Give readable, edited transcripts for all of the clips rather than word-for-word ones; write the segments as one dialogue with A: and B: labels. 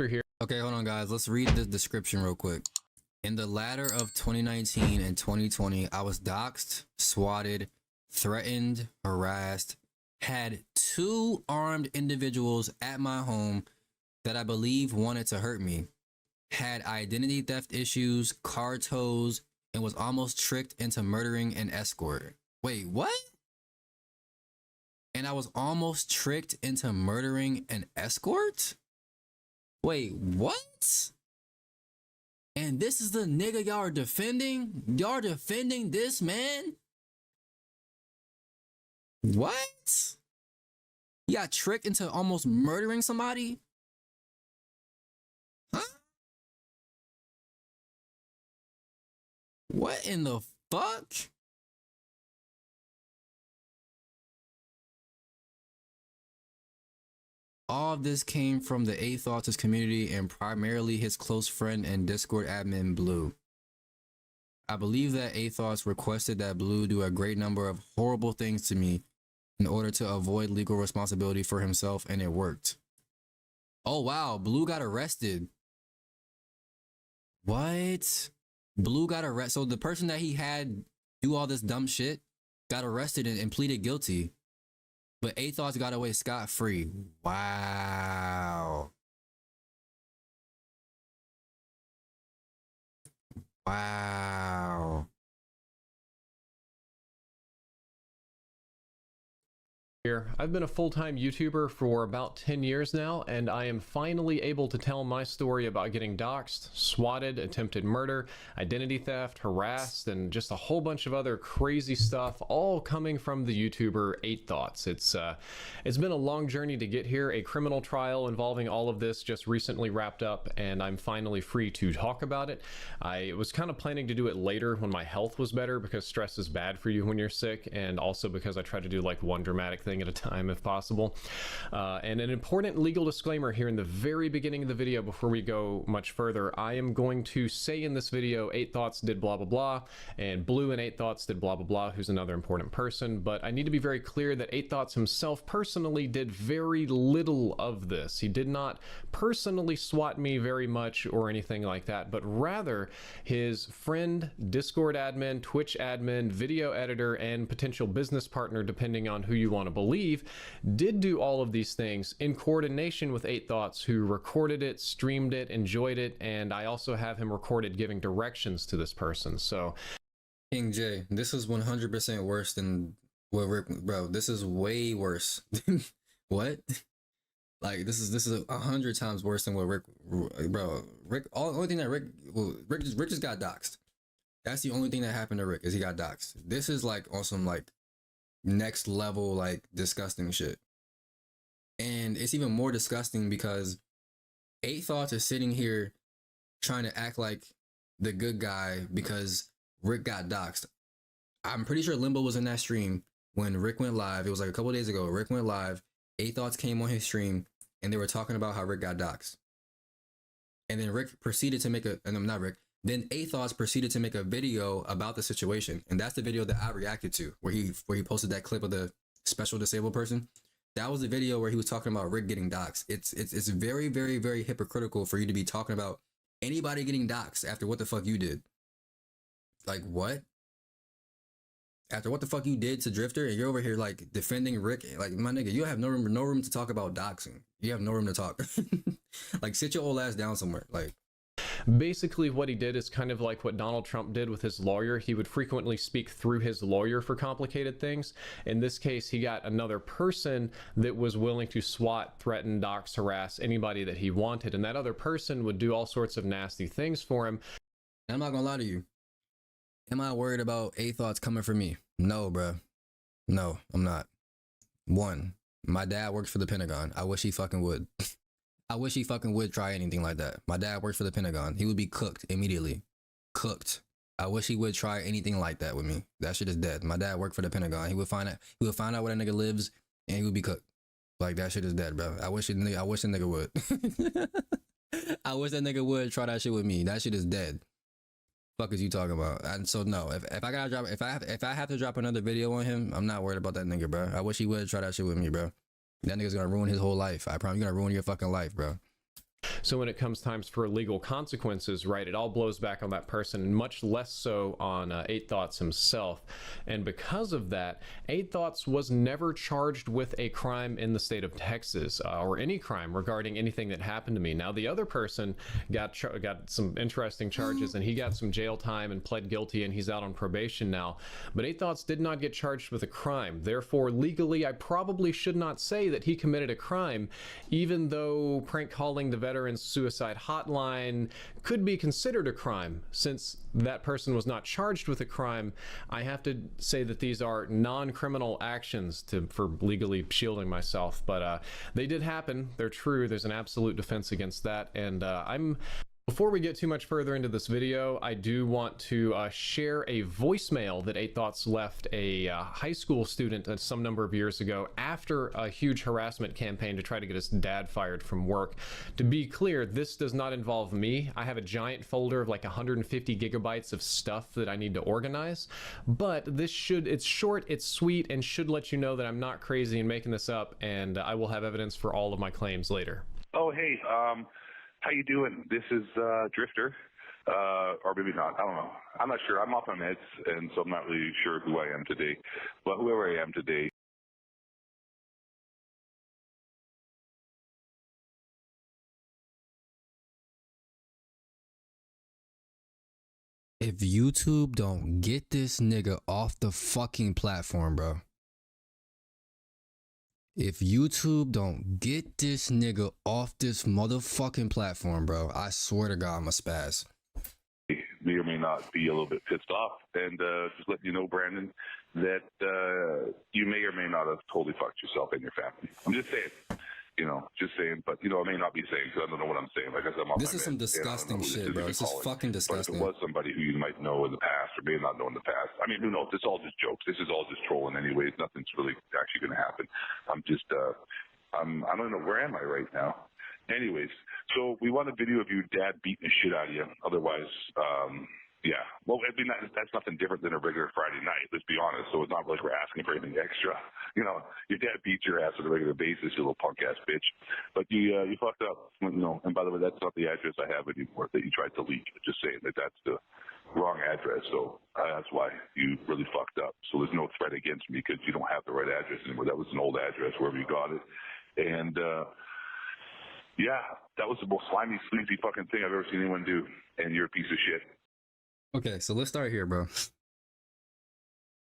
A: Driftor here.
B: Okay, hold on, guys. Let's read the description real quick. In the latter of 2019 and 2020, I was doxxed, swatted, threatened, harassed, had 2 armed individuals at my home that I believe wanted to hurt me, had identity theft issues, car tows, and was almost tricked into murdering an escort. Wait, what? And I was almost tricked into murdering an escort? Wait, what? And this is the nigga y'all are defending? Y'all are defending this man? What? You got tricked into almost murdering somebody? Huh? What in the fuck? All of this came from the LOADOUTS community and primarily his close friend and Discord admin Blue. I believe that LOADOUTS requested that Blue do a great number of horrible things to me in order to avoid legal responsibility for himself, and it worked. Oh wow, Blue got arrested. What? Blue got arrested. So the person that he had do all this dumb shit got arrested and pleaded guilty. But LOADOUTS got away scot-free. Wow. Wow.
A: Here. I've been a full-time YouTuber for about 10 years now, and I am finally able to tell my story about getting doxxed, swatted, attempted murder, identity theft, harassed, and just a whole bunch of other crazy stuff, all coming from the YouTuber 8Thoughts. It's been a long journey to get here. A criminal trial involving all of this just recently wrapped up, and I'm finally free to talk about it. I was kind of planning to do it later when my health was better, because stress is bad for you when you're sick, and also because I try to do like one dramatic thing at a time if possible. And an important legal disclaimer here in the very beginning of the video before we go much further. I am going to say in this video 8Thoughts did blah blah blah, and Blue and 8Thoughts did blah blah blah, who's another important person, but I need to be very clear that 8Thoughts himself personally did very little of this. He did not personally swat me very much or anything like that, but rather his friend, Discord admin, Twitch admin, video editor, and potential business partner, depending on who you want to believe, did do all of these things in coordination with 8Thoughts, who recorded it, streamed it, enjoyed it, and I also have him recorded giving directions to this person. So
B: King J, this is 100% worse than what Rick, bro. This is way worse. What? Like this is 100 times worse than what Rick, bro. Rick, only thing that Rick just got doxxed. That's the only thing that happened to Rick, is he got doxxed. This is like on some like next level like disgusting shit. And it's even more disgusting because 8Thoughts is sitting here trying to act like the good guy because Rick got doxxed. I'm pretty sure Limbo was in that stream when Rick went live. It was like a couple days ago. Rick went live. 8Thoughts came on his stream and they were talking about how Rick got doxxed. And then Rick proceeded to make then 8Thoughts proceeded to make a video about the situation. And that's the video that I reacted to, where he posted that clip of the special disabled person. That was the video where he was talking about Rick getting doxxed. It's very, very, very hypocritical for you to be talking about anybody getting doxxed after what the fuck you did. Like what? After what the fuck you did to Driftor, and you're over here like defending Rick. Like, my nigga, you have no room to talk about doxing. You have no room to talk. Like, sit your old ass down somewhere. Like,
A: basically what he did is kind of like what Donald Trump did with his lawyer. He would frequently speak through his lawyer for complicated things. In this case, he got another person that was willing to swat, threaten, dox, harass anybody that he wanted, and that other person would do all sorts of nasty things for him.
B: I'm not gonna lie to you. Am I worried about 8Thoughts coming for me? No, bro. No, I'm not. One, my dad works for the Pentagon. I wish he fucking would. I wish he fucking would try anything like that. My dad works for the Pentagon. He would be cooked immediately. Cooked. I wish he would try anything like that with me. That shit is dead. My dad worked for the Pentagon. He would find out where that nigga lives and he would be cooked. Like, that shit is dead, bro. I wish the nigga would. I wish that nigga would try that shit with me. That shit is dead. Fuck is you talking about? And so no, if I have to drop another video on him, I'm not worried about that nigga, bro. I wish he would try that shit with me, bro. That nigga's gonna ruin his whole life. I promise, you're gonna ruin your fucking life, bro.
A: So when it comes times for legal consequences, right, it all blows back on that person, and much less so on 8 Thoughts himself. And because of that, 8 Thoughts was never charged with a crime in the state of Texas, or any crime regarding anything that happened to me. Now, the other person got some interesting charges, and he got some jail time and pled guilty, and he's out on probation now. But 8 Thoughts did not get charged with a crime. Therefore, legally, I probably should not say that he committed a crime, even though prank calling the Veterans Suicide Hotline could be considered a crime. Since that person was not charged with a crime, I have to say that these are non-criminal actions for legally shielding myself. But they did happen. They're true. There's an absolute defense against that. And before we get too much further into this video, I do want to share a voicemail that 8 Thoughts left a high school student some number of years ago after a huge harassment campaign to try to get his dad fired from work. To be clear, this does not involve me. I have a giant folder of like 150 gigabytes of stuff that I need to organize, but it's short, it's sweet, and should let you know that I'm not crazy and making this up, and I will have evidence for all of my claims later.
C: Oh, hey, how you doing? This is Driftor, or maybe not. I don't know. I'm not sure. I'm off my meds, and so I'm not really sure who I am today. But whoever I am today.
B: If YouTube don't get this nigga off the fucking platform, bro. If YouTube don't get this nigga off this motherfucking platform, bro, I swear to God, I'm a spaz.
C: May or may not be a little bit pissed off, and just let you know, Brandon, that you may or may not have totally fucked yourself and your family. I'm just saying. You know, just saying, but, you know, I may not be saying, because I don't know what I'm saying. Like I said,
B: this is some disgusting shit, bro. This is fucking disgusting.
C: But if it was somebody who you might know in the past or may not know in the past, I mean, who knows? It's all just jokes. This is all just trolling anyways. Nothing's really actually going to happen. I'm just, I don't know, where am I right now? Anyways, so we want a video of your dad beating the shit out of you. Otherwise, yeah. Well, I mean, that's nothing different than a regular Friday night, let's be honest. So it's not like we're asking for anything extra. You know, your dad beats your ass on a regular basis, you little punk-ass bitch. But you fucked up, you know. And by the way, that's not the address I have anymore that you tried to leak. Just saying that that's the wrong address. So that's why you really fucked up. So there's no threat against me because you don't have the right address anymore. That was an old address, wherever you got it. And, yeah, that was the most slimy, sleazy fucking thing I've ever seen anyone do. And you're a piece of shit.
B: Okay, so let's start here, bro.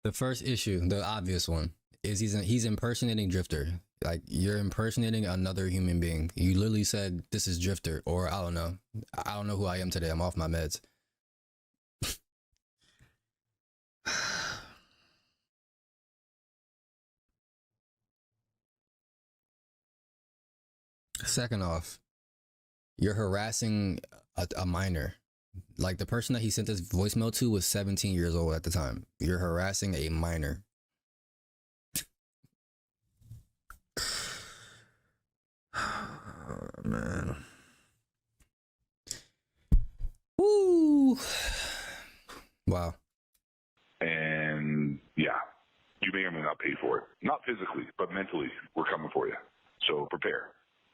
B: The first issue, the obvious one, is he's impersonating Driftor. Like, you're impersonating another human being. You literally said, this is Driftor, or I don't know. I don't know who I am today. I'm off my meds. Second off, you're harassing a minor. Like, the person that he sent this voicemail to was 17 years old at the time. You're harassing a minor. Oh, man. Woo. Wow.
C: And yeah, you may or may not pay for it. Not physically, but mentally, we're coming for you. So prepare.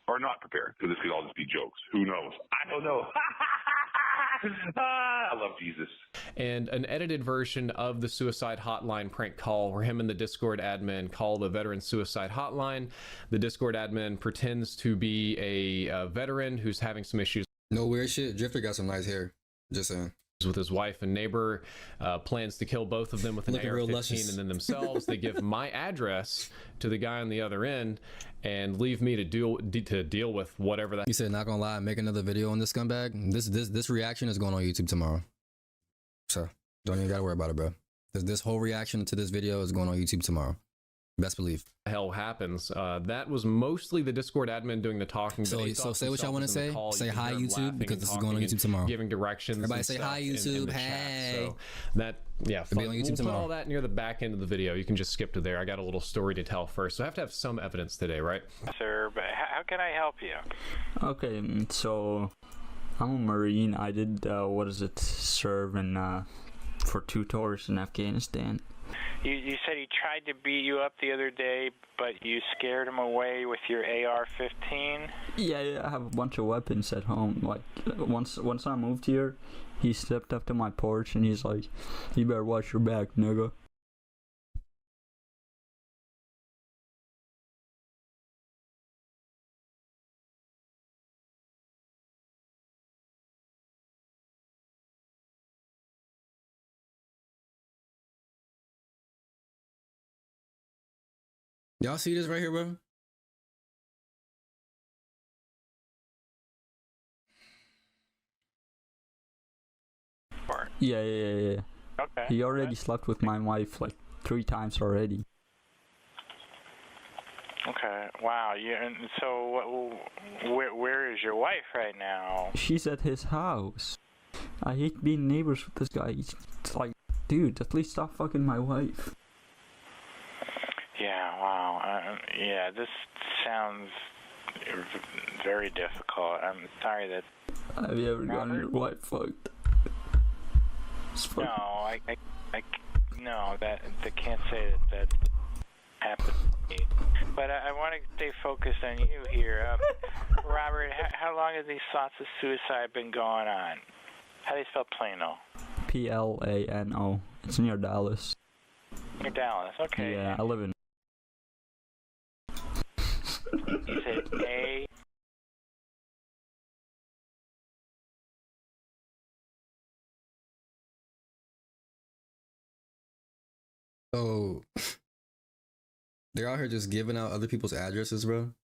C: Or not prepare, because this could all just be jokes. Who knows? I don't know. I love Jesus.
A: And an edited version of the suicide hotline prank call where him and the Discord admin call the veteran suicide hotline. The Discord admin pretends to be a veteran who's having some issues.
B: No weird shit. Drifter got some nice hair. Just saying.
A: With his wife and neighbor, plans to kill both of them with an AR-15 and then themselves. They give my address to the guy on the other end and leave me to deal with whatever that.
B: You said, not gonna lie, make another video on this scumbag. This reaction is going on YouTube tomorrow, so don't even gotta worry about it, bro. This whole reaction to this video is going on YouTube tomorrow. Best believe.
A: Hell happens. That was mostly the Discord admin doing the talking.
B: So say what y'all want to say. Say hi YouTube, because this is going on YouTube tomorrow.
A: Giving directions.
B: Everybody say hi YouTube. Hey.
A: So that, yeah,
B: It'll be on YouTube tomorrow.
A: Put all that near the back end of the video. You can just skip to there. I got a little story to tell first. So I have to have some evidence today, right?
D: Sir, but how can I help you?
E: Okay, so I'm a Marine. I did serve in for 2 tours in Afghanistan.
D: You said he tried to beat you up the other day, but you scared him away with your AR-15?
E: Yeah, I have a bunch of weapons at home. Like, once I moved here, he stepped up to my porch and he's like, "You better watch your back, nigga."
B: Y'all see this right here, bro?
E: Yeah.
D: Okay.
E: He already slept with my wife like 3 times already.
D: Okay. Wow. And so, where is your wife right now?
E: She's at his house. I hate being neighbors with this guy. It's like, dude, at least stop fucking my wife.
D: Yeah. Wow. Yeah. This sounds very difficult. I'm sorry that.
E: Have you ever gotten your wife fucked?
D: No, I no, that can't say that happened to me. But I want to stay focused on you here, Robert. How long have these thoughts of suicide been going on? How do you spell Plano?
E: Plano. It's near Dallas.
D: Near Dallas. Okay.
E: Yeah, I live in.
D: You said A.
B: So they're out here just giving out other people's addresses, bro.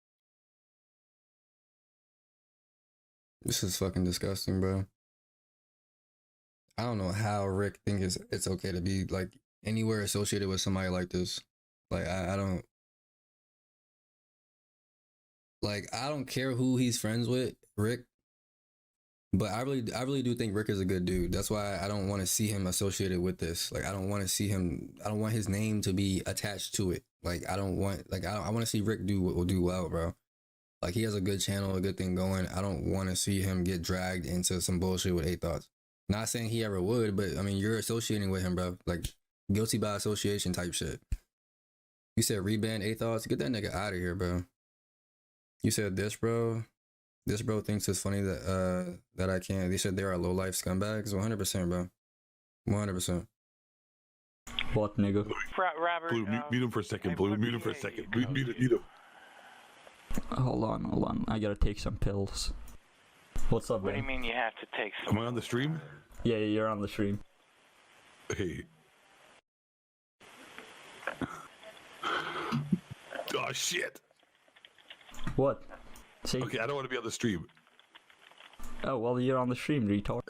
B: This is fucking disgusting, bro. I don't know how Rick thinks it's okay to be like anywhere associated with somebody like this. Like I don't care who he's friends with, Rick. But I really do think Rick is a good dude. That's why I don't want to see him associated with this. Like I don't want his name to be attached to it. Like I want to see Rick do well, bro. Like he has a good channel, a good thing going. I don't want to see him get dragged into some bullshit with 8 Thoughts. Not saying he ever would, but I mean you're associating with him, bro. Like guilty by association type shit. You said reban 8 Thoughts. Get that nigga out of here, bro. You said this, bro. This bro thinks it's funny that I can't. They said they are low life scumbags. 100%, bro. 100%.
E: What, nigga?
D: Robert.
F: Blue, mute him for a second. Blue, mute him for a second. Mute him.
E: Hold on. I gotta take some pills. What's up, man?
D: What do you mean you have to take some?
F: Am I on the stream?
E: Yeah, you're on the stream.
F: Hey. Oh shit.
E: What? See?
F: Okay, I don't want to be on the stream.
E: Oh, well, you're on the stream, retard.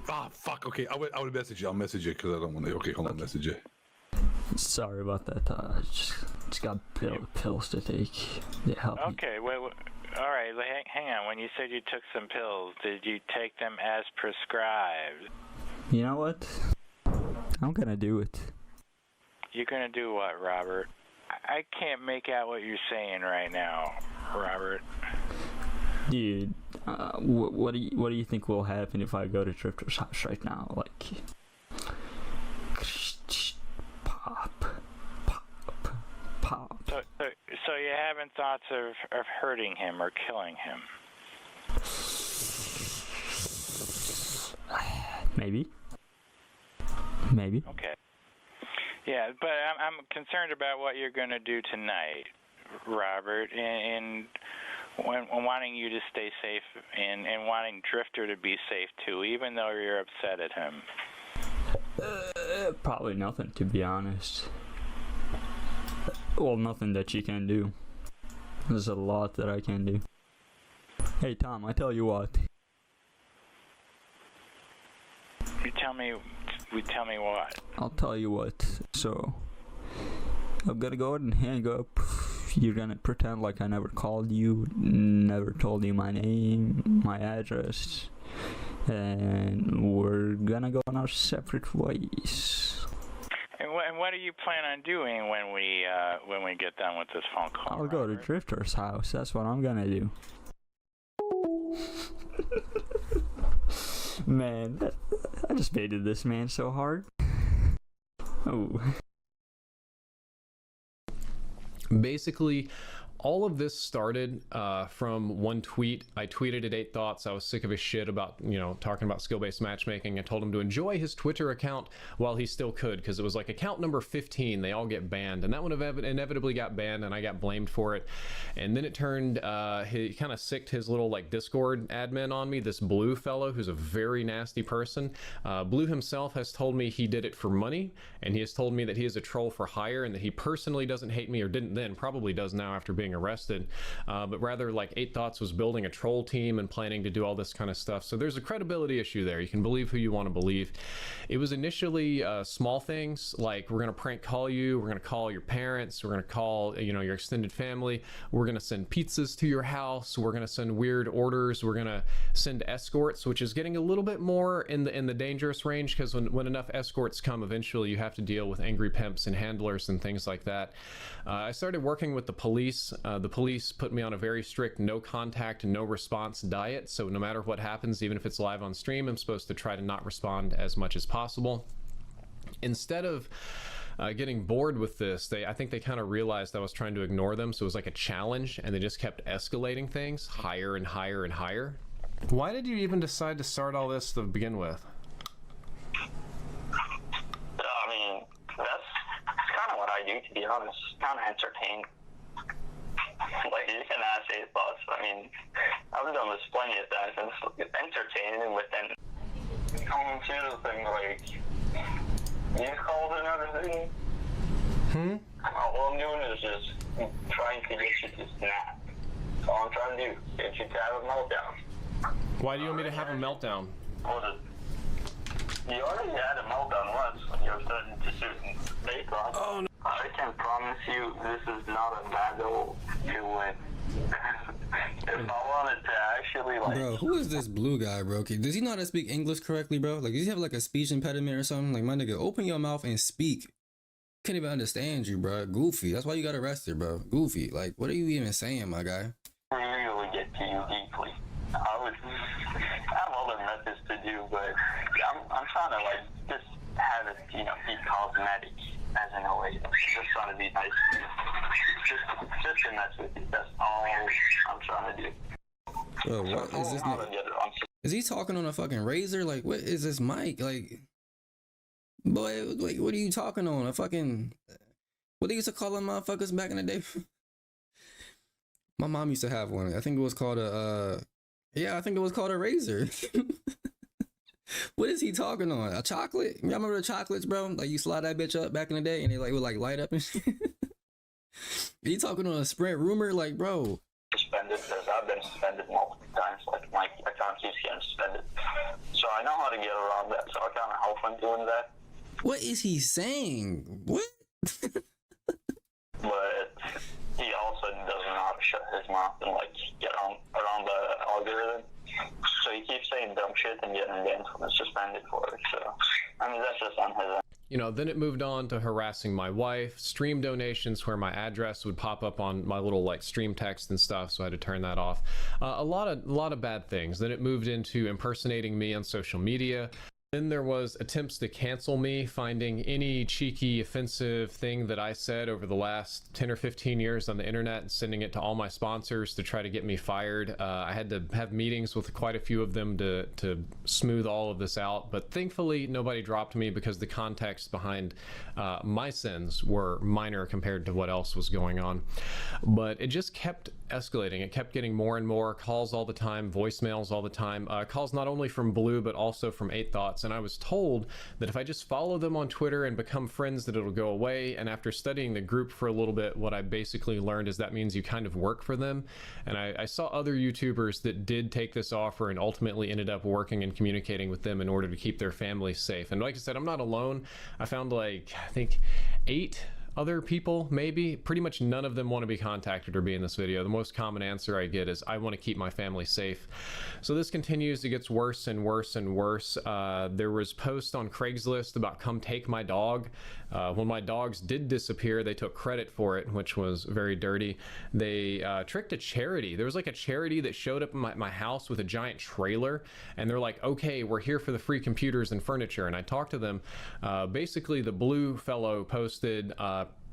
F: Ah, fuck. Okay, I would message you. I'll message you because I don't want to. Okay, hold on, message you.
E: Sorry about that. I just got pills to take. They help me.
D: Okay, wait. All right, hang on. When you said you took some pills, did you take them as prescribed?
E: You know what? I'm gonna do it.
D: You're gonna do what, Robert? I can't make out what you're saying right now, Robert.
E: Dude, what do you think will happen if I go to Driftor's house right now? Like, pop.
D: So you're having thoughts of hurting him or killing him?
E: Maybe.
D: Okay. Yeah, but I'm concerned about what you're going to do tonight, Robert, and wanting you to stay safe and wanting Driftor to be safe too, even though you're upset at him.
E: Probably nothing, to be honest. Well, nothing that you can do. There's a lot that I can do. Hey, Tom, I tell you what.
D: You tell me what?
E: I'll tell you what. So, I'm gonna go ahead and hang up. You're gonna pretend like I never called you, never told you my name, my address, and we're gonna go on our separate ways.
D: And what do you plan on doing when we get done with this phone call?
E: I'll go to Driftor's house. That's what I'm gonna do. Man, I just baited this man so hard. Oh.
A: Basically, all of this started from one tweet. I tweeted at 8 Thoughts. I was sick of his shit about, you know, talking about skill-based matchmaking. I told him to enjoy his Twitter account while he still could, because it was like account number 15. They all get banned, and that one inevitably got banned, and I got blamed for it. And then it turned, he kind of sicked his little like Discord admin on me, this Blue fellow who's a very nasty person. Blue himself has told me he did it for money, and he has told me that he is a troll for hire, and that he personally doesn't hate me, or didn't then, probably does now after being arrested, but rather like 8 Thoughts was building a troll team and planning to do all this kind of stuff. So there's a credibility issue there. You can believe who you want to believe. It was initially small things like, we're going to prank call you, we're going to call your parents, we're going to call, you know, your extended family, we're going to send pizzas to your house, we're going to send weird orders, we're going to send escorts, which is getting a little bit more in the dangerous range, because when enough escorts come, eventually you have to deal with angry pimps and handlers and things like that. I started working with the police. The police put me on a very strict no contact, no response diet. So no matter what happens, even if it's live on stream, I'm supposed to try to not respond as much as possible. Instead of getting bored with this, I think they kind of realized I was trying to ignore them. So it was like a challenge, and they just kept escalating things higher and higher and higher. Why did you even decide to start all this to begin with?
G: I mean, that's kind of what I do, to be honest. Kind of entertain. Like, you can ask 8 Thoughts. I mean, I've done this plenty of times, and it's entertaining within coming to the thing, like, these calls and everything. All I'm doing is just trying to get you to snap. That's all I'm trying to do. Get you to have a meltdown.
A: Why do you want me to have a meltdown?
G: You already had a meltdown once when you were starting to shoot 8 Thoughts. Oh, no. I can promise you this is not a battle to win. If I wanted to actually, like...
B: Bro, who is this Blue guy, bro? Does he know how to speak English correctly, bro? Like, does he have like a speech impediment or something? Like, my nigga, open your mouth and speak. Can't even understand you, bro. Goofy. That's why you got arrested, bro. Goofy. Like, what are you even saying, my guy?
G: I really get to you deeply. I have other methods to do, but I'm trying to, like, just have it, you know, be cosmetic. As in a way, just trying to be nice. Just to mess with you. That's all I'm trying to do.
B: Bro, what is this? Is he talking on a fucking razor? Like, what is this mic? Like, boy, like, what are you talking on? A fucking, what they used to call them motherfuckers back in the day? My mom used to have one. I think it was called a, yeah, I think it was called a razor. What is he talking on? A chocolate? Y'all remember the chocolates, bro? Like, you slide that bitch up back in the day and they like would like light up and shit. He talking on a Sprint rumor? Like, bro.
G: Suspended, because I've been suspended multiple times. Like, my account keeps getting suspended. So I know how to get around that. So I kind of help him doing that.
B: What is he saying? What?
G: But he also doesn't know how to shut his mouth and, like, get around the algorithm. So he keeps saying dumb shit and getting banned from it, suspended for it. So, I mean, that's just on his end.
A: You know, then it moved on to harassing my wife, stream donations where my address would pop up on my little like stream text and stuff, so I had to turn that off. A lot of bad things. Then it moved into impersonating me on social media. Then there was attempts to cancel me, finding any cheeky, offensive thing that I said over the last 10 or 15 years on the internet and sending it to all my sponsors to try to get me fired. I had to have meetings with quite a few of them to smooth all of this out, but thankfully nobody dropped me because the context behind my sins were minor compared to what else was going on. But it just kept escalating. It kept getting more and more calls all the time, voicemails all the time, calls not only from Blue but also from 8 Thoughts. And I was told that if I just follow them on Twitter and become friends that it'll go away. And after studying the group for a little bit, what I basically learned is that means you kind of work for them. And I saw other YouTubers that did take this offer and ultimately ended up working and communicating with them in order to keep their families safe. And like I said, I'm not alone. I found like, I think 8 other people, maybe. Pretty much none of them want to be contacted or be in this video. The most common answer I get is, I want to keep my family safe. So this continues. It gets worse and worse and worse. There was posts on Craigslist about come take my dog. When my dogs did disappear, they took credit for it, which was very dirty. They tricked a charity. There was like a charity that showed up in my house with a giant trailer, and they're like, okay, we're here for the free computers and furniture. And I talked to them. Basically, the Blue fellow posted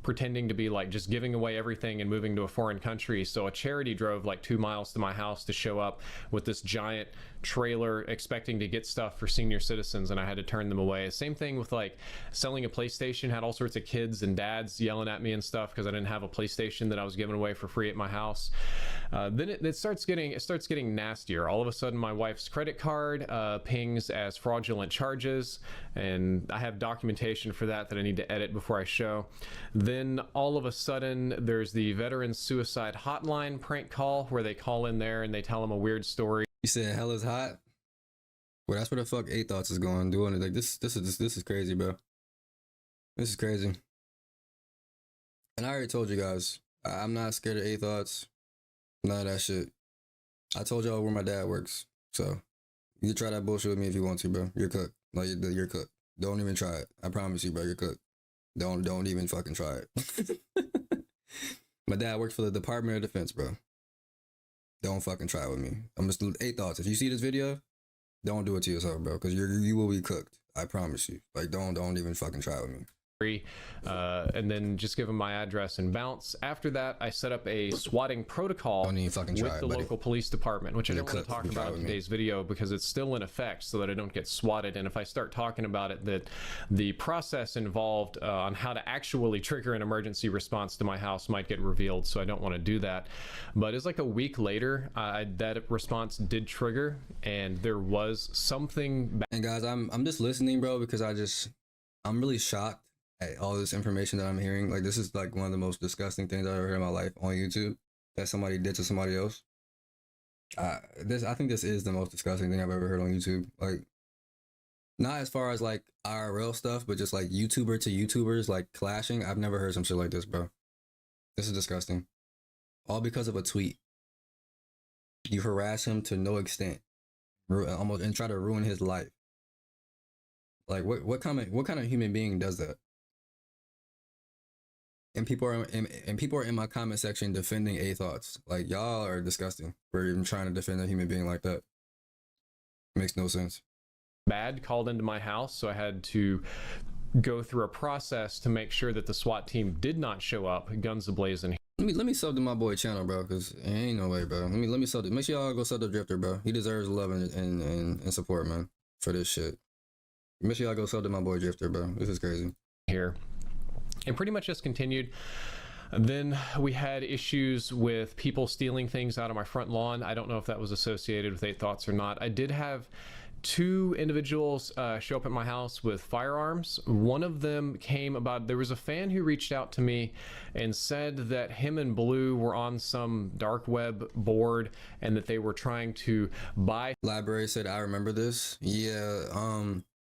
A: pretending to be like just giving away everything and moving to a foreign country. So a charity drove like 2 miles to my house to show up with this giant trailer expecting to get stuff for senior citizens, and I had to turn them away. Same thing with like selling a PlayStation. Had all sorts of kids and dads yelling at me and stuff because I didn't have a PlayStation that I was giving away for free at my house. Then it starts getting nastier. All of a sudden my wife's credit card pings as fraudulent charges, and I have documentation for that I need to edit before I show. Then all of a sudden there's the veterans suicide hotline prank call where they call in there and they tell them a weird story.
B: You said hell is hot. Well, that's where the fuck A-Thoughts is going, doing it. Like this is crazy, bro. This is crazy. And I already told you guys, I'm not scared of A-Thoughts. None of that shit. I told y'all where my dad works, so you can try that bullshit with me if you want to, bro. You're cooked. Like you're cooked. Don't even try it. I promise you, bro. You're cooked. Don't even fucking try it. My dad works for the Department of Defense, bro. Don't fucking try it with me. I'm just A-Thoughts. If you see this video, don't do it to yourself, bro, because you will be cooked. I promise you. Like don't even fucking try it with me.
A: And then just give them my address and bounce. After that, I set up a swatting protocol with the local police department, which I don't want to talk about in today's video because it's still in effect, so that I don't get swatted. And if I start talking about it, that the process involved on how to actually trigger an emergency response to my house might get revealed, so I don't want to do that. But it's like a week later, that response did trigger, and there was something.
B: And guys, I'm just listening, bro, because I'm really shocked at all this information that I'm hearing. Like this is like one of the most disgusting things I've ever heard in my life on YouTube that somebody did to somebody else. I think this is the most disgusting thing I've ever heard on YouTube. Like not as far as like IRL stuff, but just like YouTuber to YouTubers like clashing. I've never heard some shit like this, bro. This is disgusting. All because of a tweet. You harass him to no extent, almost, and try to ruin his life. Like what kind of human being does that? And people are in my comment section defending A-Thoughts. Like y'all are disgusting for even trying to defend a human being like that. Makes no sense.
A: Bad called into my house, so I had to go through a process to make sure that the SWAT team did not show up, guns ablazing.
B: Let me sub to my boy channel, bro, because ain't no way, bro. Let me sub to. Make sure y'all go sub to Driftor, bro. He deserves love and support, man, for this shit. Make sure y'all go sub to my boy Driftor, bro. This is crazy.
A: Here. And pretty much just continued. Then we had issues with people stealing things out of my front lawn. I don't know if that was associated with A-Thoughts or not. I did have 2 individuals show up at my house with firearms. One of them came about, there was a fan who reached out to me and said that him and Blue were on some dark web board and that they were trying to buy.
B: Library said, I remember this. Yeah,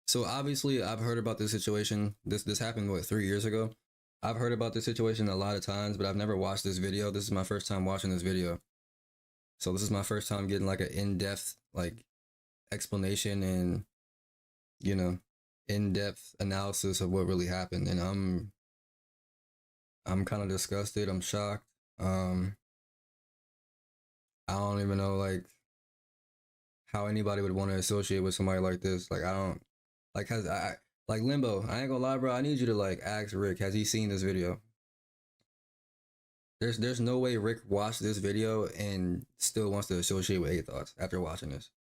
B: so obviously I've heard about this situation. This happened, what, 3 years ago? I've heard about this situation a lot of times, but I've never watched this video. This is my first time watching this video. So this is my first time getting like an in-depth like explanation and, you know, in-depth analysis of what really happened. And I'm kind of disgusted. I'm shocked. I don't even know like how anybody would want to associate with somebody like this. Like I don't. Like, like Limbo, I ain't gonna lie, bro. I need you to like ask Rick, has he seen this video? There's no way Rick watched this video and still wants to associate with A-Thoughts after watching this.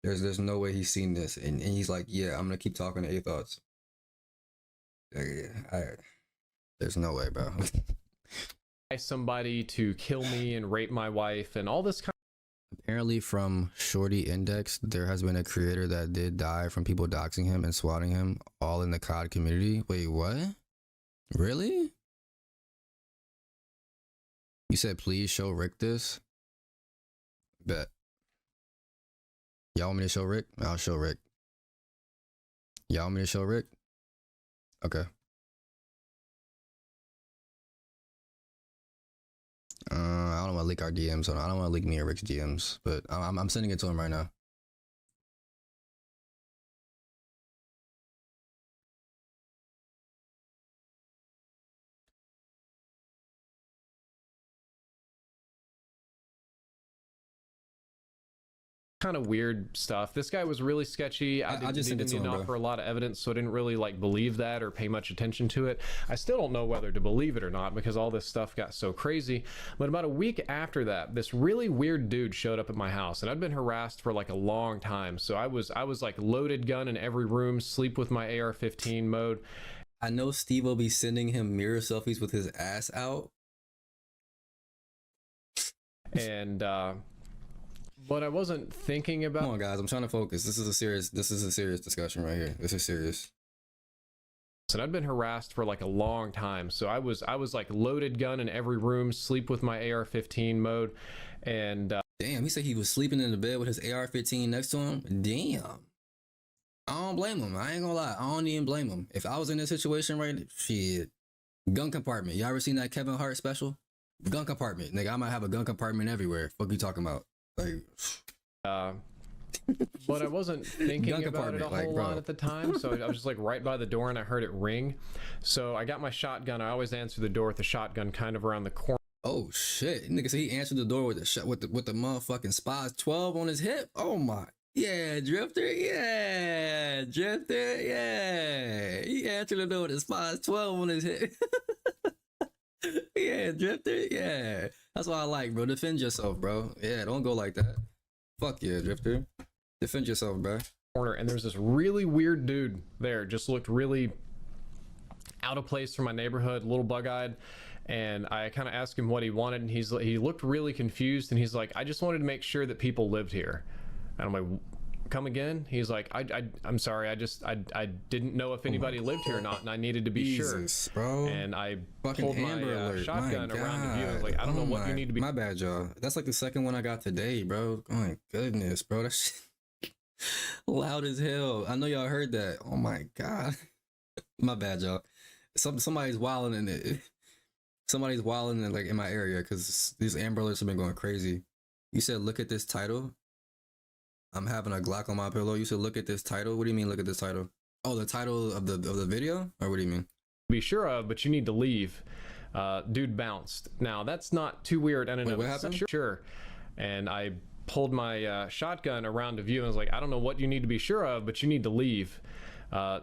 B: There's no way he's seen this and he's like, yeah, I'm gonna keep talking to A-Thoughts. There's no way, bro.
A: Somebody to kill me and rape my wife and all this kind.
B: Apparently from Shorty Index, there has been a creator that did die from people doxing him and swatting him, all in the COD community. Wait, what? Really? You said please show Rick this? Bet. Y'all want me to show Rick? I'll show Rick. Y'all want me to show Rick? Okay. I don't want to leak our DMs. I don't want to leak me or Rick's DMs, but I'm sending it to him right now.
A: kind of weird stuff. This guy was really sketchy.
B: I just sent it to him, bro.
A: offer a lot of evidence, so I didn't really like believe that or pay much attention to it. I still don't know whether to believe it or not because all this stuff got so crazy. But about a week after that, this really weird dude showed up at my house, and I'd been harassed for like a long time. So I was like loaded gun in every room, sleep with my AR-15 mode.
B: I know Steve will be sending him mirror selfies with his ass out.
A: And what I wasn't thinking about.
B: Come on, guys, I'm trying to focus. This is a serious discussion right here. This is serious.
A: And I'd been harassed for like a long time, so I was like loaded gun in every room, sleep with my AR-15 mode, and
B: damn, he said he was sleeping in the bed with his AR-15 next to him. Damn, I don't blame him. I ain't gonna lie, I don't even blame him. If I was in this situation right now, shit, gun compartment. Y'all ever seen that Kevin Hart special? Gun compartment, nigga. I might have a gun compartment everywhere. Fuck you talking about? Like,
A: but I wasn't thinking about it a whole lot at the time, so I was just like right by the door and I heard it ring. So I got my shotgun. I always answer the door with the shotgun kind of around the corner.
B: Oh shit, nigga, so he answered the door with the with the motherfucking Spies 12 on his hip. Oh my, yeah, Drifter, yeah, Drifter, yeah. He answered the door with the Spies 12 on his hip. Yeah, Drifter, yeah. That's what I like, bro. Defend yourself, bro. Yeah, don't go like that. Fuck yeah, Drifter. Defend yourself, bro.
A: And there's this really weird dude there. Just looked really out of place for my neighborhood, a little bug-eyed. And I kind of asked him what he wanted, and he looked really confused, and he's like, I just wanted to make sure that people lived here. And I'm like, come again? He's like, I'm sorry, I didn't know if anybody lived here or not, and I needed to be
B: Jesus,
A: sure.
B: Bro.
A: And I
B: fucking
A: pulled my shotgun around the view. I was like, I don't know what you need to be.
B: My bad, y'all. That's like the second one I got today, bro. Oh my goodness, bro. That shit loud as hell. I know y'all heard that. Oh my god. My bad, y'all. Somebody's wilding in it. Somebody's wilding in, like, in my area because these Amber Alerts have been going crazy. You said, look at this title. I'm having a Glock on my pillow. You said, look at this title. What do you mean, look at this title? Oh, the title of the video? Or what do you mean?
A: Be sure of, but you need to leave. Dude bounced. Now, that's not too weird. And
B: what happened?
A: Sure. And I pulled my shotgun around the view and was like, I don't know what you need to be sure of, but you need to leave.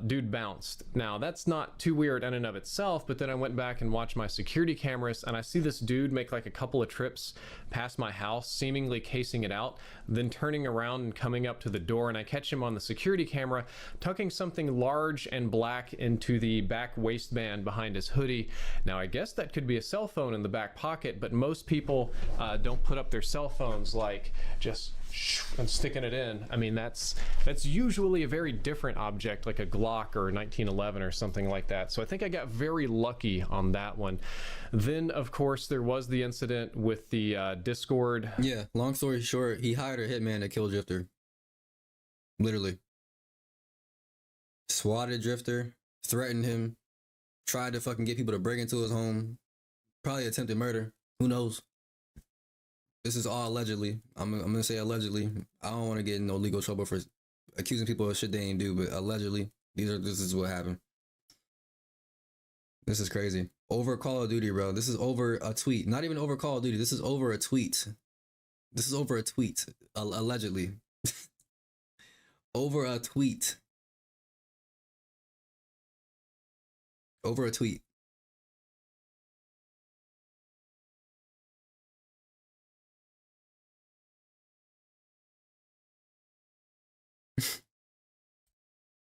A: Dude bounced. Now, that's not too weird in and of itself, but then I went back and watched my security cameras, and I see this dude make like a couple of trips past my house, seemingly casing it out, then turning around and coming up to the door, and I catch him on the security camera tucking something large and black into the back waistband behind his hoodie. Now, I guess that could be a cell phone in the back pocket, but most people don't put up their cell phones like just and sticking it in. I mean, that's usually a very different object, like a Glock or a 1911 or something like that. So I think I got very lucky on that one. Then, of course, there was the incident with the Discord.
B: Yeah, long story short, he hired a hitman to kill Drifter. Literally. Swatted Drifter, threatened him, tried to fucking get people to break into his home, probably attempted murder. Who knows? This is all allegedly. I'm gonna say allegedly. I don't want to get in no legal trouble for accusing people of shit they ain't do, but allegedly, this is what happened. This is crazy. Over Call of Duty, bro. This is over a tweet. Not even over Call of Duty. This is over a tweet. This is over a tweet. Allegedly. Over a tweet. Over a tweet.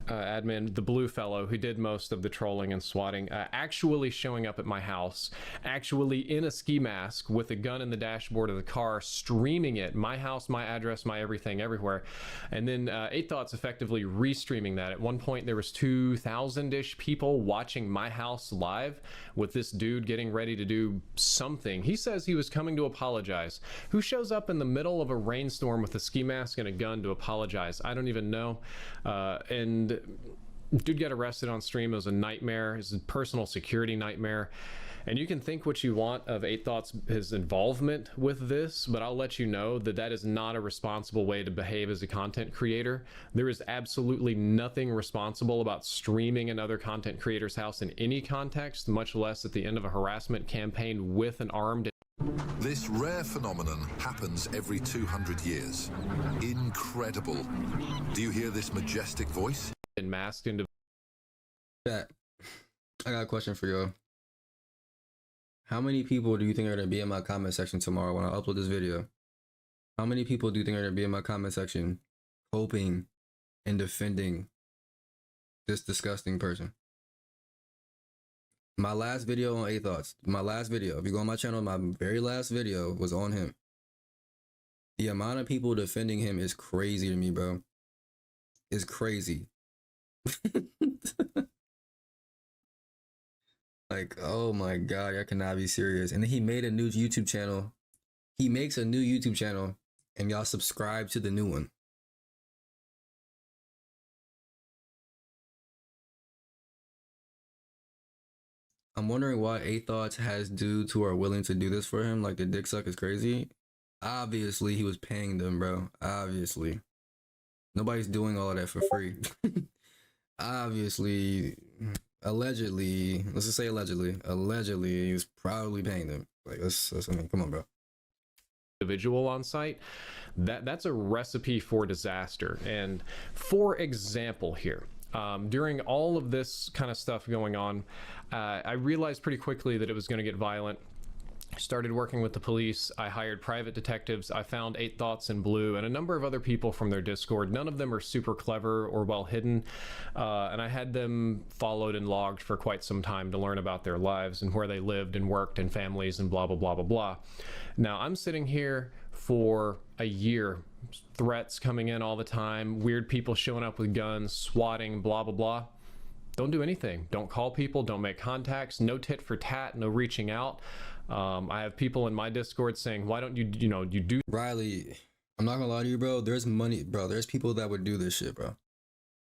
A: Admin, the blue fellow who did most of the trolling and swatting, actually showing up at my house, actually in a ski mask with a gun in the dashboard of the car, streaming it, my house, my address, my everything, everywhere. And then 8 Thoughts effectively restreaming that. At one point, there was 2,000-ish people watching my house live with this dude getting ready to do something. He says he was coming to apologize. Who shows up in the middle of a rainstorm with a ski mask and a gun to apologize? I don't even know. And Dude got arrested on stream. It was a nightmare. It was a personal security nightmare. And you can think what you want of 8Thoughts, his involvement with this, but I'll let you know that that is not a responsible way to behave as a content creator. There is absolutely nothing responsible about streaming another content creator's house in any context, much less at the end of a harassment campaign with an armed...
H: This rare phenomenon happens every 200 years. Incredible. Do you hear this majestic voice?
A: ...and masked into...
B: Chat, I got a question for you. How many people do you think are going to be in my comment section tomorrow when I upload this video? How many people do you think are going to be in my comment section hoping and defending this disgusting person? My last video on 8Thoughts, my last video, if you go on my channel, my very last video was on him. The amount of people defending him is crazy to me, bro. It's crazy. Like, oh my God, I cannot be serious. And then he made a new YouTube channel. He makes a new YouTube channel and y'all subscribe to the new one. I'm wondering why 8Thoughts has dudes who are willing to do this for him. Like the dick suck is crazy. Obviously, he was paying them, bro. Obviously. Nobody's doing all of that for free. Obviously... Allegedly, let's just say allegedly he was probably paying them. Like, I mean, come on, bro.
A: Individual on site, that's a recipe for disaster. And for example here, during all of this kind of stuff going on, I realized pretty quickly that it was going to get violent. Started working with the police. I hired private detectives. I found 8Thoughts and Blue and a number of other people from their Discord. None of them are super clever or well hidden. And I had them followed and logged for quite some time to learn about their lives and where they lived and worked and families and blah, blah, blah, blah, blah. Now I'm sitting here for a year, threats coming in all the time, weird people showing up with guns, swatting, blah, blah, blah. Don't do anything. Don't call people. Don't make contacts. No tit for tat. No reaching out. I have people in my Discord saying, why don't you do...
B: Riley, I'm not gonna lie to you, bro. There's money, bro. There's people that would do this shit, bro.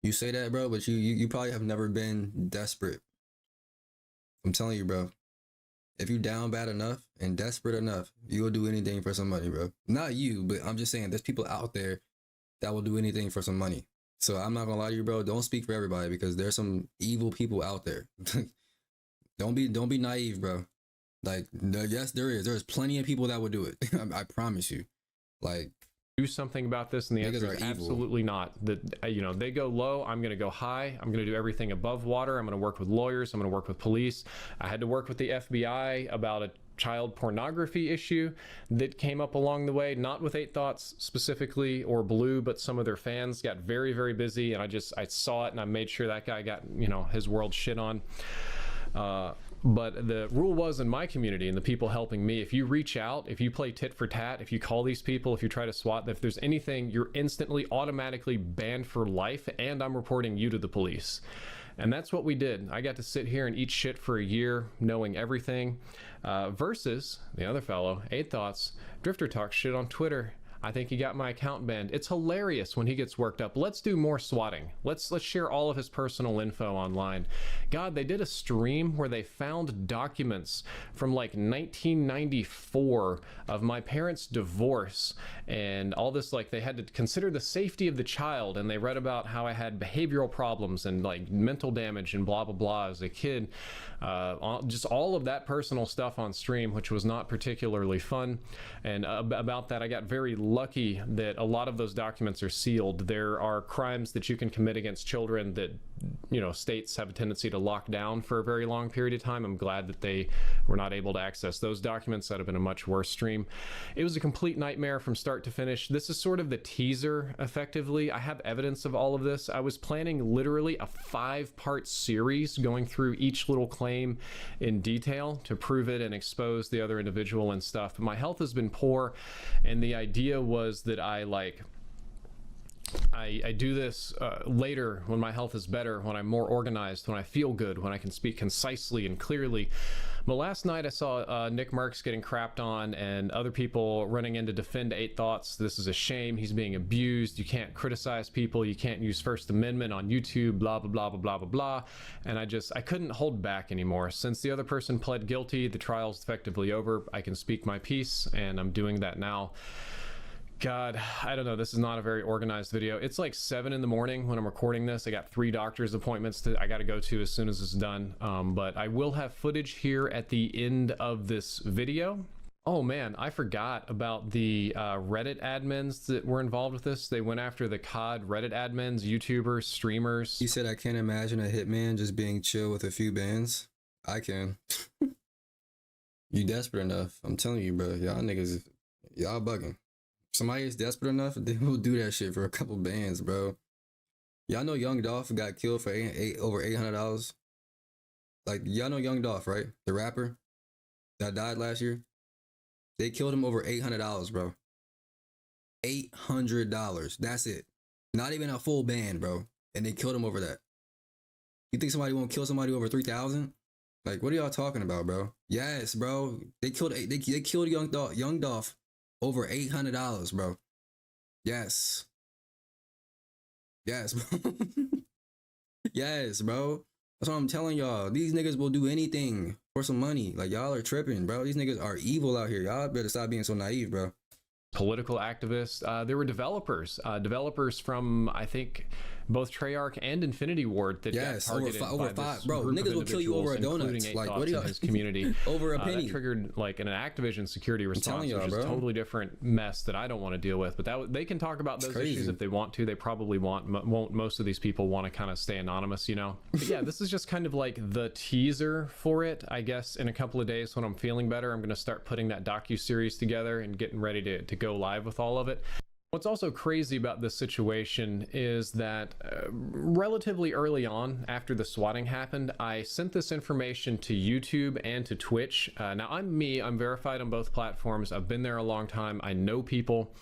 B: You say that, bro, but you probably have never been desperate. I'm telling you, bro. If you down bad enough and desperate enough, you will do anything for some money, bro. Not you, but I'm just saying there's people out there that will do anything for some money. So I'm not gonna lie to you, bro. Don't speak for everybody because there's some evil people out there. Don't be naive, bro. Like, yes, there is. There's plenty of people that would do it. I promise you. Like,
A: do something about this, and the answer is absolutely not. That, you know, they go low, I'm going to go high. I'm going to do everything above water. I'm going to work with lawyers. I'm going to work with police. I had to work with the FBI about a child pornography issue that came up along the way, not with 8Thoughts specifically or Blue, but some of their fans got very, very busy, and I saw it and I made sure that guy got, you know, his world shit on. But the rule was in my community and the people helping me, if you reach out, if you play tit for tat, if you call these people, if you try to SWAT, if there's anything, you're instantly automatically banned for life, and I'm reporting you to the police. And that's what we did. I got to sit here and eat shit for a year, knowing everything, versus the other fellow, 8Thoughts. Driftor talks shit on Twitter. I think he got my account banned. It's hilarious when he gets worked up. Let's do more swatting. Let's share all of his personal info online. God, they did a stream where they found documents from like 1994 of my parents' divorce and all this. Like, they had to consider the safety of the child, and they read about how I had behavioral problems and like mental damage and blah blah blah as a kid. Just all of that personal stuff on stream, which was not particularly fun. And about that, I got very lucky that a lot of those documents are sealed. There are crimes that you can commit against children that, you know, states have a tendency to lock down for a very long period of time. I'm glad that they were not able to access those documents. That would have been a much worse stream. It was a complete nightmare from start to finish. This is sort of the teaser, effectively. I have evidence of all of this. I was planning literally a 5-part series going through each little claim in detail to prove it and expose the other individual and stuff. But my health has been poor, and the idea was that I I do this later when my health is better, when I'm more organized, when I feel good, when I can speak concisely and clearly. But last night I saw Nick Merckx getting crapped on and other people running in to defend 8 Thoughts. This is a shame. He's being abused. You can't criticize people. You can't use First Amendment on YouTube, blah, blah, blah, blah, blah, blah, blah. And I couldn't hold back anymore. Since the other person pled guilty, the trial's effectively over. I can speak my piece, and I'm doing that now. God, I don't know. This is not a very organized video. It's like 7 in the morning when I'm recording this. I got 3 doctor's appointments I got to go to as soon as it's done. But I will have footage here at the end of this video. Oh man, I forgot about the Reddit admins that were involved with this. They went after the COD Reddit admins, YouTubers, streamers.
B: You said I can't imagine a hitman just being chill with a few bands. I can. You desperate enough. I'm telling you, bro. Y'all niggas, y'all bugging. Somebody is desperate enough, they will do that shit for a couple bands, bro. Y'all know Young Dolph got killed for over $800. Like, y'all know Young Dolph, right? The rapper that died last year. They killed him over $800, bro. $800. That's it. Not even a full band, bro. And they killed him over that. You think somebody won't kill somebody over 3,000? Like, what are y'all talking about, bro? Yes, bro. They killed Young Dolph over $800, bro. Yes. Yes, bro. Yes, bro. That's what I'm telling y'all. These niggas will do anything for some money. Like, y'all are tripping, bro. These niggas are evil out here. Y'all better stop being so naive, bro.
A: Political activists. There were developers from, I think, both Treyarch and Infinity Ward that got targeted
B: over
A: by
B: five.
A: this
B: Bro,
A: group
B: niggas
A: of
B: will kill you over a donut. Like, what are y'all?
A: His community
B: Over a penny.
A: That triggered like an Activision security response, which is a totally different mess that I don't want to deal with. But they can talk about those issues if they want to. They probably won't. Most of these people want to kind of stay anonymous, you know. But yeah, this is just kind of like the teaser for it. I guess in a couple of days when I'm feeling better, I'm going to start putting that docu-series together and getting ready to go live with all of it. What's also crazy about this situation is that relatively early on after the swatting happened, I sent this information to YouTube and to Twitch. Now I'm verified on both platforms. I've been there a long time. I know people.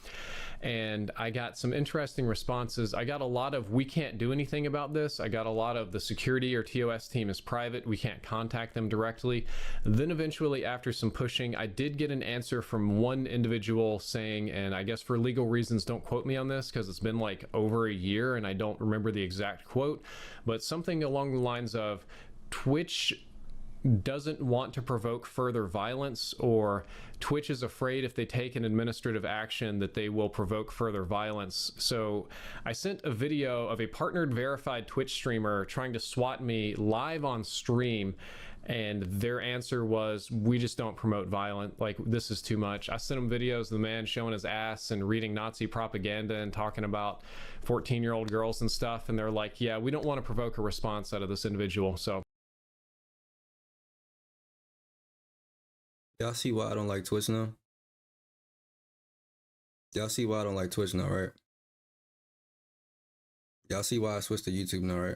A: And I got some interesting responses. I got a lot of, we can't do anything about this. I got a lot of, the security or TOS team is private. We can't contact them directly. Then eventually, after some pushing, I did get an answer from one individual saying, and I guess for legal reasons, don't quote me on this because it's been like over a year and I don't remember the exact quote, but something along the lines of, Twitch doesn't want to provoke further violence, or Twitch is afraid if they take an administrative action that they will provoke further violence. So I sent a video of a partnered verified Twitch streamer trying to swat me live on stream, and their answer was, we just don't promote violence. Like, this is too much. I sent them videos of the man showing his ass and reading Nazi propaganda and talking about 14-year-old girls and stuff, and they're like, yeah, we don't want to provoke a response out of this individual. So
B: y'all see why I don't like Twitch now? Y'all see why I don't like Twitch now, right? Y'all see why I switched to YouTube now, right?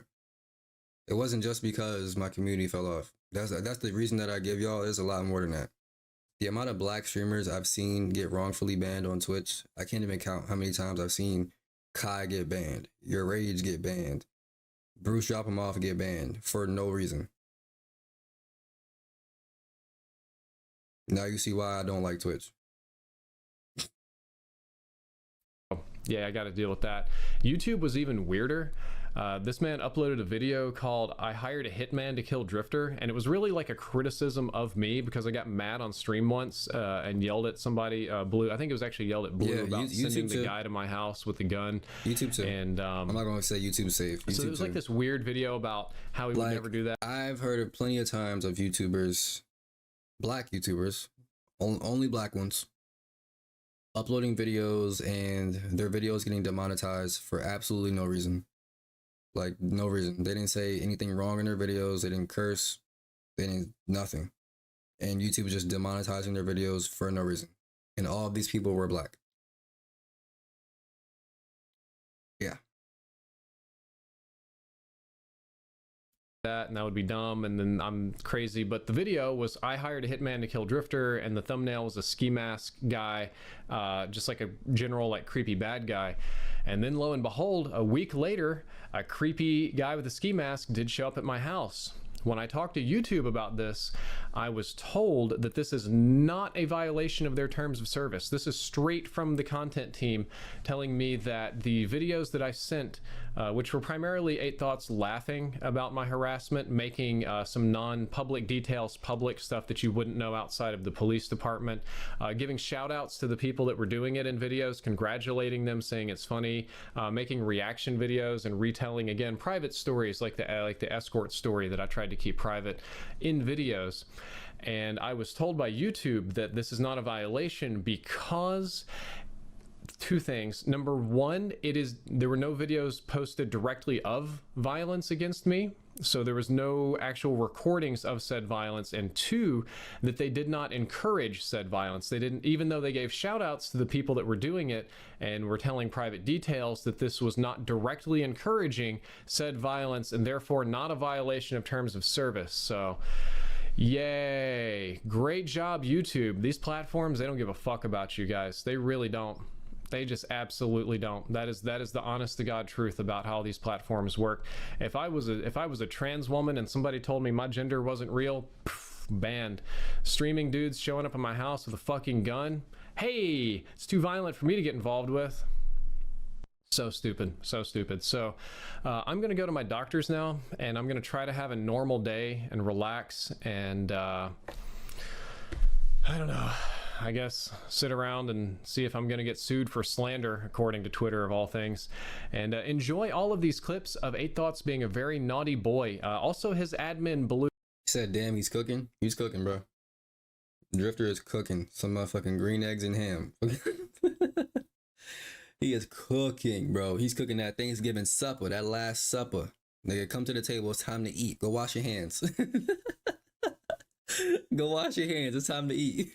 B: It wasn't just because my community fell off. That's the reason that I give y'all. There's a lot more than that. The amount of black streamers I've seen get wrongfully banned on Twitch, I can't even count how many times I've seen Kai get banned, Your Rage get banned, Bruce Drop Him Off get banned for no reason. Now you see why I don't like Twitch.
A: yeah, I got to deal with that. YouTube was even weirder. This man uploaded a video called "I hired a hitman to kill Driftor," and it was really like a criticism of me because I got mad on stream once and yelled at somebody. Blue, I think it was actually yelled at Blue about sending the guy to my house with a gun.
B: YouTube too.
A: And I'm
B: not going to say YouTube safe.
A: So it was like this weird video about how he would never do that.
B: I've heard of plenty of times of YouTubers, black YouTubers, only black ones, uploading videos and their videos getting demonetized for absolutely no reason. Like, no reason. They didn't say anything wrong in their videos. They didn't curse. They didn't, nothing. And YouTube was just demonetizing their videos for no reason. And all of these people were black. Yeah.
A: That, and that would be dumb, and then I'm crazy. But the video was, I hired a hitman to kill Drifter, and the thumbnail was a ski mask guy, just like a general, like, creepy bad guy. And then lo and behold, a week later, a creepy guy with a ski mask did show up at my house. When I talked to YouTube about this, I was told that this is not a violation of their terms of service. This is straight from the content team telling me that the videos that I sent, which were primarily 8 Thoughts laughing about my harassment, making some non-public details public, stuff that you wouldn't know outside of the police department, giving shout outs to the people that were doing it in videos, congratulating them, saying it's funny, making reaction videos and retelling, again, private stories like the escort story that I tried to keep private in videos. And I was told by YouTube that this is not a violation because 2 things. Number 1, there were no videos posted directly of violence against me, so there was no actual recordings of said violence. And 2, that they did not encourage said violence. They didn't, even though they gave shout outs to the people that were doing it and were telling private details, that this was not directly encouraging said violence and therefore not a violation of terms of service. So yay, great job YouTube. These platforms, they don't give a fuck about you guys. They really don't. They just absolutely don't. That is the honest to God truth about how these platforms work. If I was a trans woman and somebody told me my gender wasn't real, banned. Streaming dudes showing up at my house with a fucking gun, hey, it's too violent for me to get involved with. So stupid, so stupid. So I'm gonna go to my doctor's now, and I'm gonna try to have a normal day and relax, and I don't know, I guess sit around and see if I'm gonna get sued for slander, according to Twitter of all things, and enjoy all of these clips of 8 Thoughts being a very naughty boy. Also, his admin Blue
B: said, damn, he's cooking. He's cooking, bro. Drifter is cooking some motherfucking green eggs and ham. He is cooking, bro. He's cooking that Thanksgiving supper, that last supper. Nigga, come to the table. It's time to eat. Go wash your hands. Go wash your hands. It's time to eat.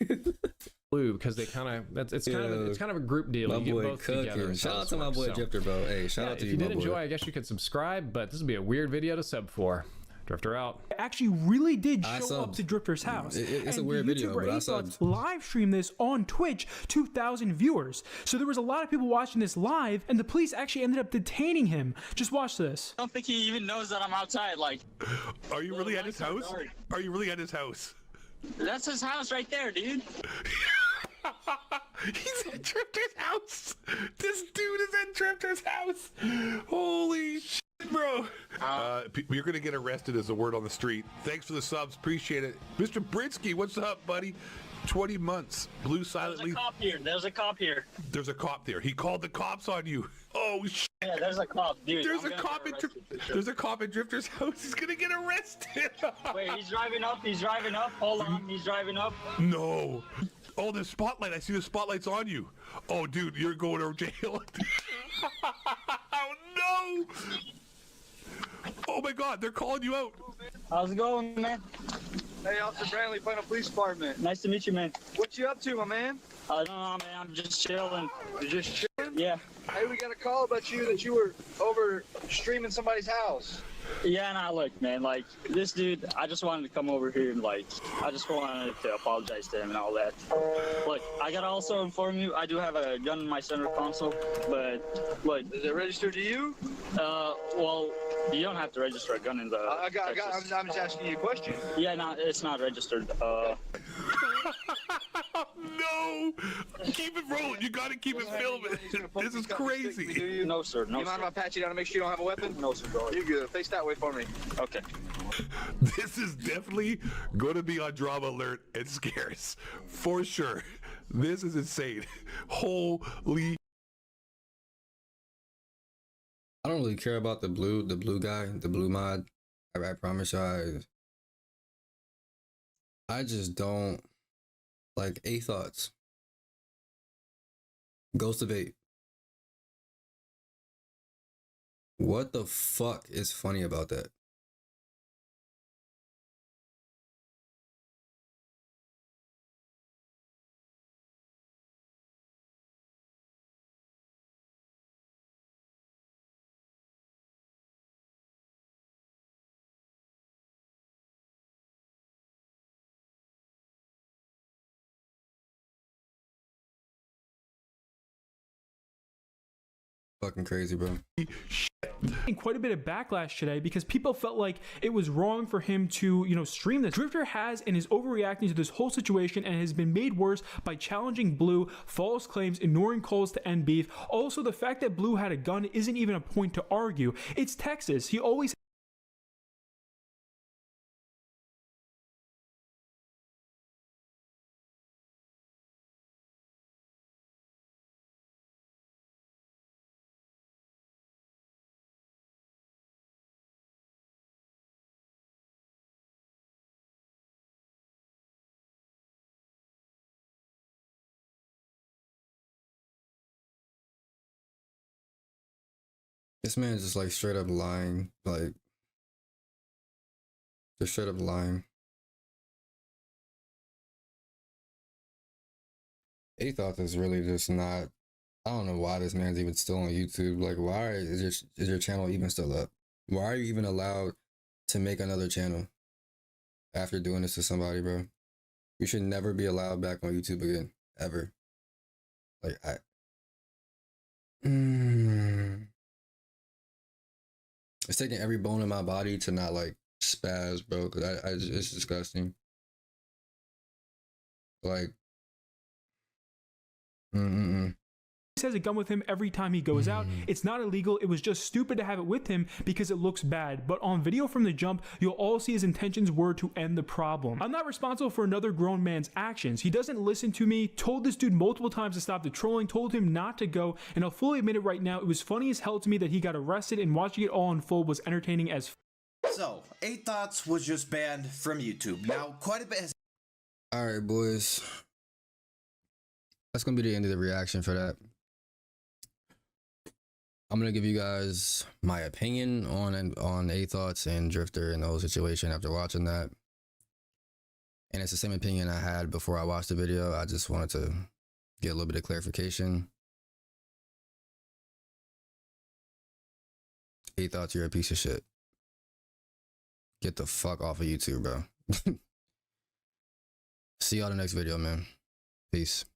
A: Blue, because they kind of it's kind of a group deal.
B: My
A: You
B: boy
A: get both
B: cooking.
A: together.
B: Shout out to my boy Drifter, bro. Hey, shout out to you,
A: if you
B: my
A: did
B: boy.
A: enjoy, I guess you could subscribe, but this would be a weird video to sub for. Drifter out.
I: Actually really did
B: I
I: show up
B: subbed.
I: to Drifter's house.
B: It's a
I: And
B: weird
I: the
B: video,
I: YouTuber
B: but I
I: 8 Thoughts
B: subbed.
I: live streamed this on Twitch, 2,000 viewers. So there was a lot of people watching this live, and the police actually ended up detaining him. Just watch this.
J: I don't think he even knows that I'm outside. Like,
F: Are you really at his house? Are you really at his house?
J: that's his house right there, dude.
F: He's at Drifter's house. This dude is at Drifter's house. Holy shit, bro. You're gonna get arrested as a word on the street. Thanks for the subs, appreciate it. Mr. Brinsky, what's up, buddy? 20 months. Blue silently.
J: There's a cop here. There's a cop here.
F: There's a cop there. He called the cops on you. Oh shit.
J: Yeah, there's a cop, dude.
F: There's
J: I'm
F: a
J: gonna
F: cop
J: get
F: at
J: arrested for sure.
F: there's a cop at Drifter's house. He's gonna get arrested.
J: Wait, he's driving up. He's driving up. Hold on. He's driving up.
F: No. Oh, the spotlight. I see the spotlight's on you. Oh, dude, you're going to jail. Oh, no. Oh, my God. They're calling you out.
J: How's it going, man?
K: Hey, Officer Brantley, Final Police Department.
J: Nice to meet you, man.
K: What you up to, my man?
J: I don't know, man. I'm just chilling.
K: You just chilling?
J: Yeah.
K: Hey, we got a call about you that you were over streaming somebody's house.
J: Yeah, nah, look, man, like, this dude, I just wanted to come over here and, like, I just wanted to apologize to him and all that. Look, I gotta also inform you, I do have a gun in my center console, but, look.
K: Is it registered to you?
J: Well, you don't have to register a gun in the
K: I'm just asking you a question.
J: Yeah, no, it's not registered.
F: No. Keep it rolling. You got to keep it filming. This is crazy.
J: No, sir. No,
K: You mind
J: sir.
K: if I pat you down to make sure you don't have a weapon?
J: No, sir. Go ahead.
K: You're good. Face that way for me.
J: Okay.
F: This is definitely going to be on Drama Alert and Scarce. For sure. This is insane. Holy.
B: I don't really care about the blue guy, the blue mod. I promise you, I just don't like 8 Thoughts. Ghost of 8. What the fuck is funny about that? Fucking crazy, bro.
I: Quite a bit of backlash today because people felt like it was wrong for him to, stream this. Driftor has and is overreacting to this whole situation and has been made worse by challenging Blue, false claims, ignoring calls to end beef. Also, the fact that Blue had a gun isn't even a point to argue. It's Texas. He always
B: This man's just like straight up lying. Like, just straight up lying. Thought is really just not. I don't know why this man's even still on YouTube. Like, why is your channel even still up? Why are you even allowed to make another channel after doing this to somebody, bro? You should never be allowed back on YouTube again, ever. Like, it's taking every bone in my body to not like spaz, bro. Cause it's disgusting. Like,
I: has a gun with him every time he goes out. It's not illegal. It was just stupid to have it with him because it looks bad. But on video from the jump, you'll all see his intentions were to end the problem. I'm not responsible for another grown man's actions. He doesn't listen to me, told this dude multiple times to stop the trolling, told him not to go, and I'll fully admit it right now, it was funny as hell to me that he got arrested, and watching it all unfold was entertaining as
L: So, 8 Thoughts was just banned from YouTube. Now, quite a bit has...
B: Alright, boys. That's gonna be the end of the reaction for that. I'm gonna give you guys my opinion on 8 Thoughts and Driftor and the whole situation after watching that. And it's the same opinion I had before I watched the video. I just wanted to get a little bit of clarification. 8 Thoughts, you're a piece of shit. Get the fuck off of YouTube, bro. See y'all in the next video, man. Peace.